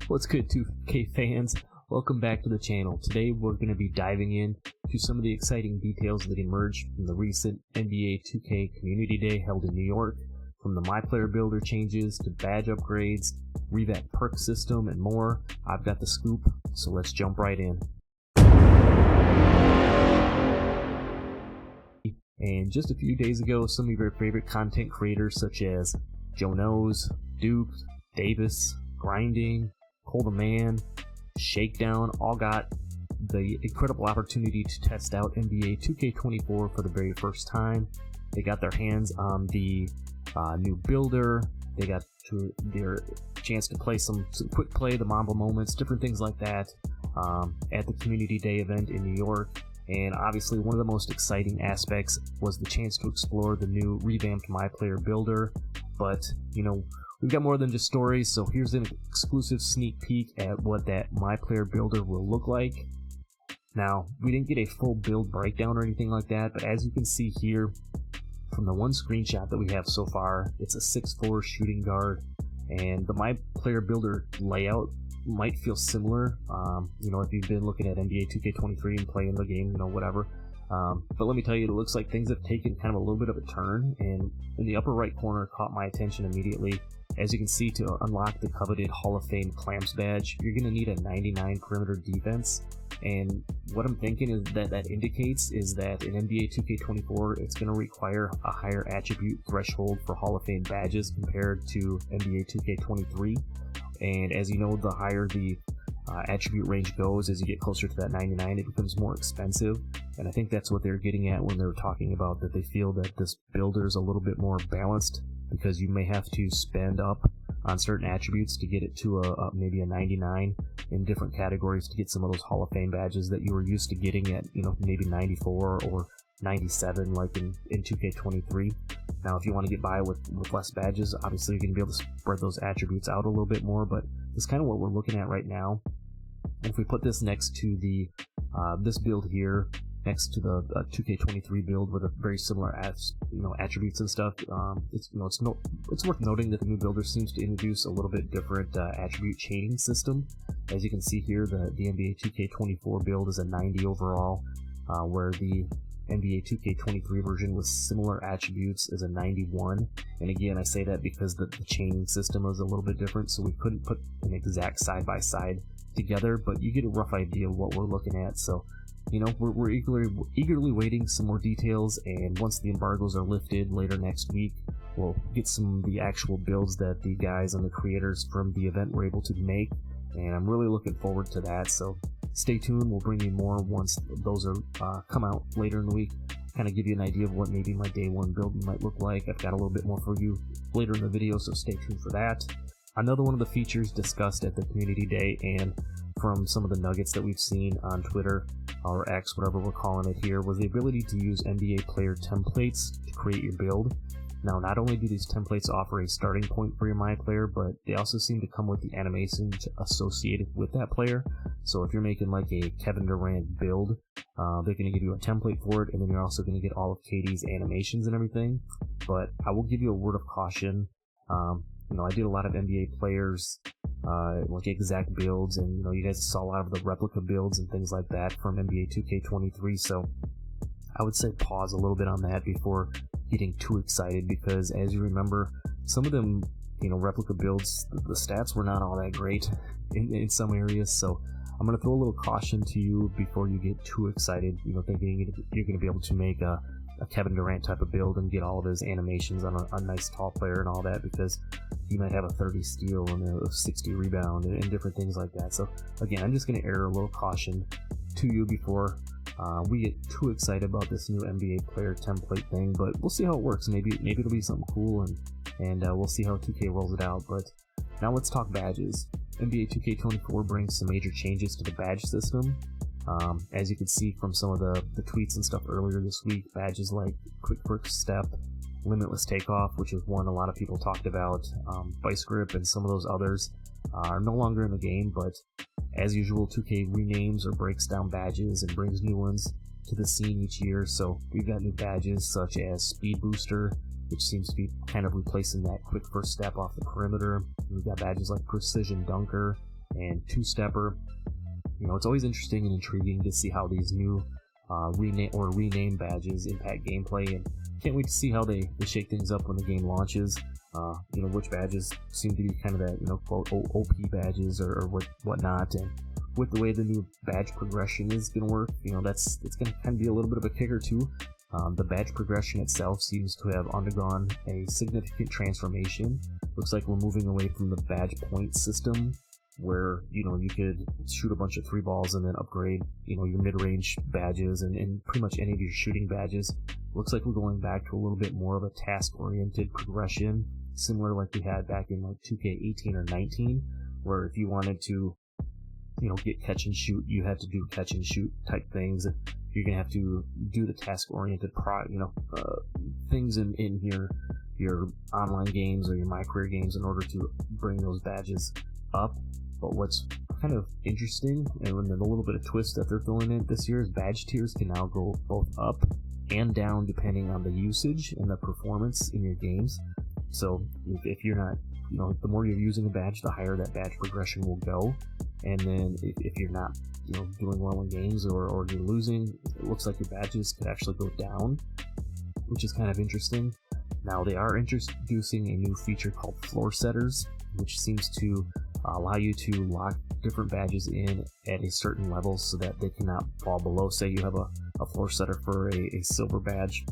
What's good, 2K fans? Welcome back to the channel. Today we're going to be diving in to some of the exciting details that emerged from the recent NBA 2K Community Day held in New York, from the MyPlayer Builder changes to badge upgrades, revamped Perk system, and more. I've got the scoop, so let's jump right in. And just a few days ago, some of your favorite content creators such as Joe Knows, Duke, Davis, Grinding, Cole the Man, Shakedown all got the incredible opportunity to test out NBA 2K24 for the very first time. They got their hands on the new builder. They got their chance to play some quick play, the Mamba moments, different things like that at the Community Day event in New York. And obviously one of the most exciting aspects was the chance to explore the new revamped MyPlayer Builder. But, you know, we've got more than just stories, so here's an exclusive sneak peek at what that MyPlayer Builder will look like. Now, we didn't get a full build breakdown or anything like that, but as you can see here, from the one screenshot that we have so far, it's a 6'4" shooting guard, and the MyPlayer Builder layout might feel similar, you know, if you've been looking at NBA 2K23 and playing the game, you know, whatever. But let me tell you, it looks like things have taken kind of a little bit of a turn, and in the upper right corner caught my attention immediately. As you can see, to unlock the coveted Hall of Fame Clamps badge, you're going to need a 99 perimeter defense. And what I'm thinking is that indicates is that in NBA 2K24, it's going to require a higher attribute threshold for Hall of Fame badges compared to NBA 2K23. And as you know, the higher the attribute range goes, as you get closer to that 99, it becomes more expensive. And I think that's what they're getting at when they're talking about that they feel that this builder is a little bit more balanced, because you may have to spend up on certain attributes to get it to maybe a 99 in different categories to get some of those Hall of Fame badges that you were used to getting at, you know, maybe 94 or 97 like in 2K23. Now, if you want to get by with less badges, obviously you're going to be able to spread those attributes out a little bit more, but it's kind of what we're looking at right now. And if we put this next to the this build here, next to the 2K23 build with a very similar attributes and stuff, it's worth noting that the new builder seems to introduce a little bit different attribute chaining system. As you can see here, the NBA 2K24 build is a 90 overall, where the NBA 2K23 version with similar attributes is a 91. And again, I say that because the chaining system is a little bit different, so we couldn't put an exact side-by-side together, but you get a rough idea of what we're looking at. So, you know, we're eagerly waiting some more details, and once the embargoes are lifted later next week, we'll get some of the actual builds that the guys and the creators from the event were able to make, and I'm really looking forward to that. So stay tuned, we'll bring you more once those are come out later in the week, kind of give you an idea of what maybe my day one build might look like. I've got a little bit more for you later in the video, so stay tuned for that. Another one of the features discussed at the Community Day, and from some of the nuggets that we've seen on Twitter, or X, whatever we're calling it here, was the ability to use NBA player templates to create your build. Now, not only do these templates offer a starting point for your MyPlayer, but they also seem to come with the animations associated with that player. So if you're making like a Kevin Durant build, they're going to give you a template for it, and then you're also going to get all of KD's animations and everything. But I will give you a word of caution. You know, I did a lot of NBA players, like exact builds, and you know, you guys saw a lot of the replica builds and things like that from NBA 2K23, so I would say pause a little bit on that before getting too excited, because as you remember, some of them, you know, replica builds, the stats were not all that great in some areas, so I'm going to throw a little caution to you before you get too excited, you know, thinking you're going to be able to make a Kevin Durant type of build and get all of his animations on a nice tall player and all that, because he might have a 30 steal and a 60 rebound and different things like that. So again, I'm just going to air a little caution to you before we get too excited about this new NBA player template thing, but we'll see how it works. Maybe it'll be something cool, and we'll see how 2K rolls it out. But now let's talk badges. NBA 2K24 brings some major changes to the badge system. As you can see from some of the tweets and stuff earlier this week, badges like Quick First Step, Limitless Takeoff, which is one a lot of people talked about, Vice Grip, and some of those others are no longer in the game, but as usual, 2K renames or breaks down badges and brings new ones to the scene each year. So we've got new badges such as Speed Booster, which seems to be kind of replacing that Quick First Step off the perimeter. We've got badges like Precision Dunker, and two-stepper. It's always interesting and intriguing to see how these new rename badges impact gameplay, and can't wait to see how they shake things up when the game launches. Which badges seem to be kind of that, quote, OP badges or whatnot, and with the way the new badge progression is going to work, it's going to kind of be a little bit of a kicker too. The badge progression itself seems to have undergone a significant transformation. Looks like we're moving away from the badge point system, where you could shoot a bunch of 3 balls and then upgrade your mid-range badges and pretty much any of your shooting badges. Looks like we're going back to a little bit more of a task-oriented progression, similar like we had back in like 2K18 or 19, where if you wanted to get catch and shoot, you had to do catch and shoot type things. You're gonna have to do the task-oriented things in your online games or your MyPlayer games in order to bring those badges up. But what's kind of interesting, and a little bit of twist that they're throwing in this year, is badge tiers can now go both up and down depending on the usage and the performance in your games. So if you're not, the more you're using a badge, the higher that badge progression will go. And then if you're not, doing well in games or you're losing, it looks like your badges could actually go down, which is kind of interesting. Now they are introducing a new feature called floor setters, which seems to allow you to lock different badges in at a certain level so that they cannot fall below. Say you have a floor setter for a silver badge.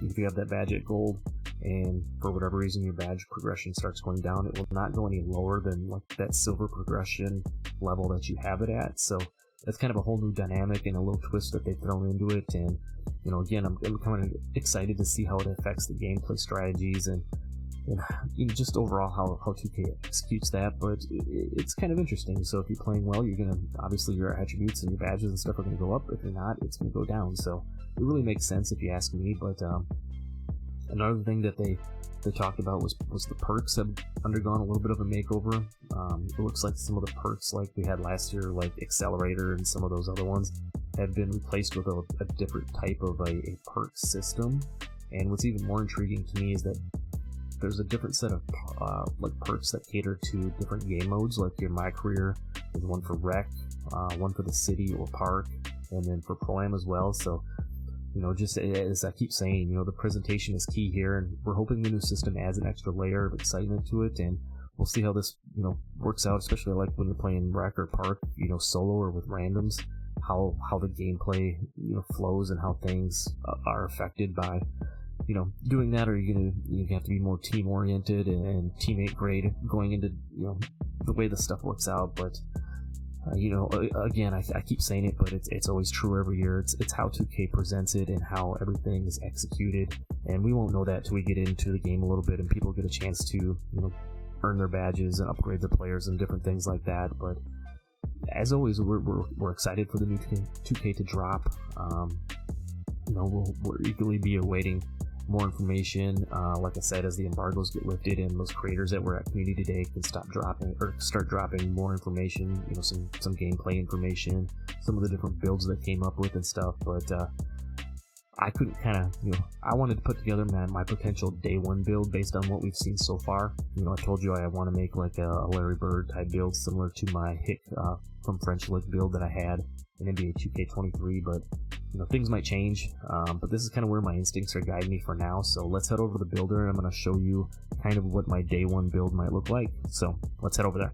If you have that badge at gold, and for whatever reason your badge progression starts going down, it will not go any lower than like that silver progression level that you have it at. So that's kind of a whole new dynamic and a little twist that they've thrown into it. And again, I'm kind of excited to see how it affects the gameplay strategies and just overall how 2K executes that. But it's kind of interesting. So if you're playing well, you're gonna, obviously your attributes and your badges and stuff are gonna go up. If you're not, it's gonna go down. So it really makes sense if you ask me. But another thing that they talked about was the perks have undergone a little bit of a makeover. It looks like some of the perks like we had last year, like Accelerator and some of those other ones, have been replaced with a different type of a perk system. And what's even more intriguing to me is that there's a different set of like perks that cater to different game modes, like your My Career. There's one for Rec, one for the City or Park, and then for Pro-Am as well. So just as I keep saying, the presentation is key here, and we're hoping the new system adds an extra layer of excitement to it, and we'll see how this, works out, especially like when you're playing Rec or Park, solo or with randoms, how the gameplay, flows and how things are affected by, doing that. Or you have to be more team oriented and teammate grade going into, the way the stuff works out. But again, I keep saying it, but it's always true every year. It's how 2K presents it and how everything is executed, and we won't know that till we get into the game a little bit and people get a chance to earn their badges and upgrade their players and different things like that. But as always, we're excited for the new 2K to drop. We'll eagerly be awaiting more information. Like I said, as the embargoes get lifted and those creators that were at Community Day can start dropping more information, some gameplay information, some of the different builds that came up with and stuff. But I couldn't I wanted to put together my potential day one build based on what we've seen so far. I told you I want to make like a Larry Bird type build similar to my Hick from French Lick build that I had in NBA 2K23, but things might change, but this is kind of where my instincts are guiding me for now. So let's head over to the builder, and I'm going to show you kind of what my day one build might look like. So let's head over there.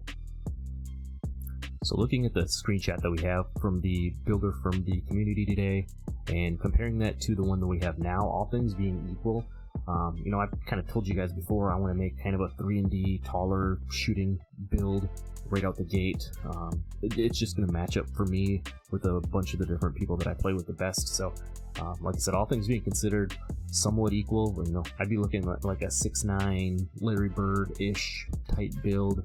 So looking at the screenshot that we have from the builder from the community today and comparing that to the one that we have now, all things being equal, I've kind of told you guys before I want to make kind of a 3-and-D taller shooting build right out the gate. It's just going to match up for me with a bunch of the different people that I play with the best. So like I said, all things being considered, somewhat equal. I'd be looking at like a 6'9" Larry Bird-ish type build.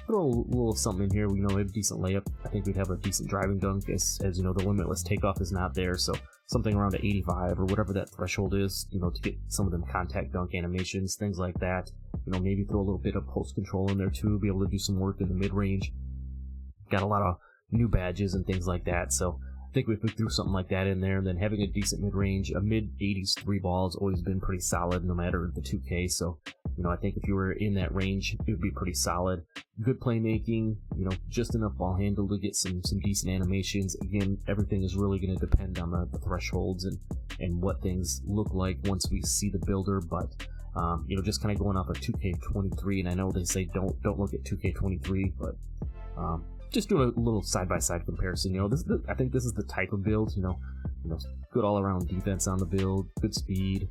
Throw a little something in here. We have a decent layup. I think we'd have a decent driving dunk, as the limitless takeoff is not there. So something around the 85 or whatever that threshold is, to get some of them contact dunk animations, things like that. Maybe throw a little bit of post control in there too, be able to do some work in the mid range. Got a lot of new badges and things like that. So I think if we threw something like that in there, and then having a decent mid range, a mid 80s 3 ball has always been pretty solid no matter the 2K. So I think if you were in that range, it would be pretty solid. Good playmaking, just enough ball handle to get some decent animations. Again, everything is really going to depend on the thresholds and what things look like once we see the builder. But just kind of going off of 2K23, and I know they say don't look at 2K23, but just doing a little side-by-side comparison. I think this is the type of build. Good all-around defense on the build, good speed.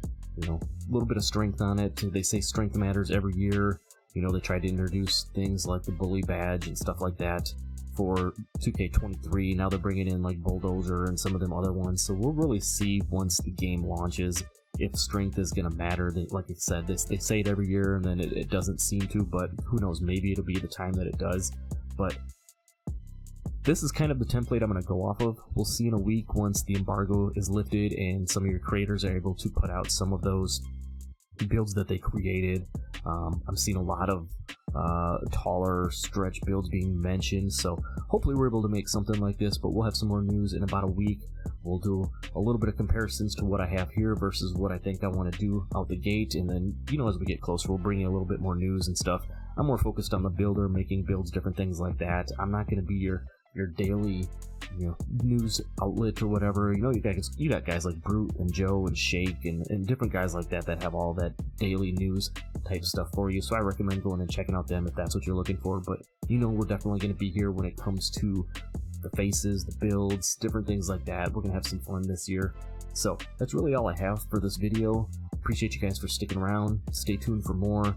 A little bit of strength on it. They say strength matters every year. They tried to introduce things like the bully badge and stuff like that for 2K23. Now they're bringing in like bulldozer and some of them other ones. So we'll really see once the game launches if strength is going to matter. Like I said, they say it every year and then it doesn't seem to, but who knows, maybe it'll be the time that it does. But this is kind of the template I'm going to go off of. We'll see in a week once the embargo is lifted and some of your creators are able to put out some of those builds that they created. I'm seeing a lot of taller stretch builds being mentioned, so hopefully we're able to make something like this, but we'll have some more news in about a week. We'll do a little bit of comparisons to what I have here versus what I think I want to do out the gate, and then, as we get closer, we'll bring you a little bit more news and stuff. I'm more focused on the builder, making builds, different things like that. I'm not going to be your daily news outlet or whatever. You got guys like Brute and Joe and Shake and different guys like that have all that daily news type stuff for you, so I recommend going and checking out them if that's what you're looking for. But we're definitely going to be here when it comes to the faces, the builds, different things like that. We're going to have some fun this year. So that's really all I have for this video. Appreciate you guys for sticking around. Stay tuned for more.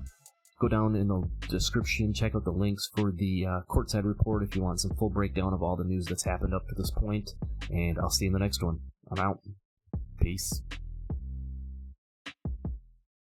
Go down in the description, check out the links for the Courtside Report if you want some full breakdown of all the news that's happened up to this point. And I'll see you in the next one. I'm out. Peace.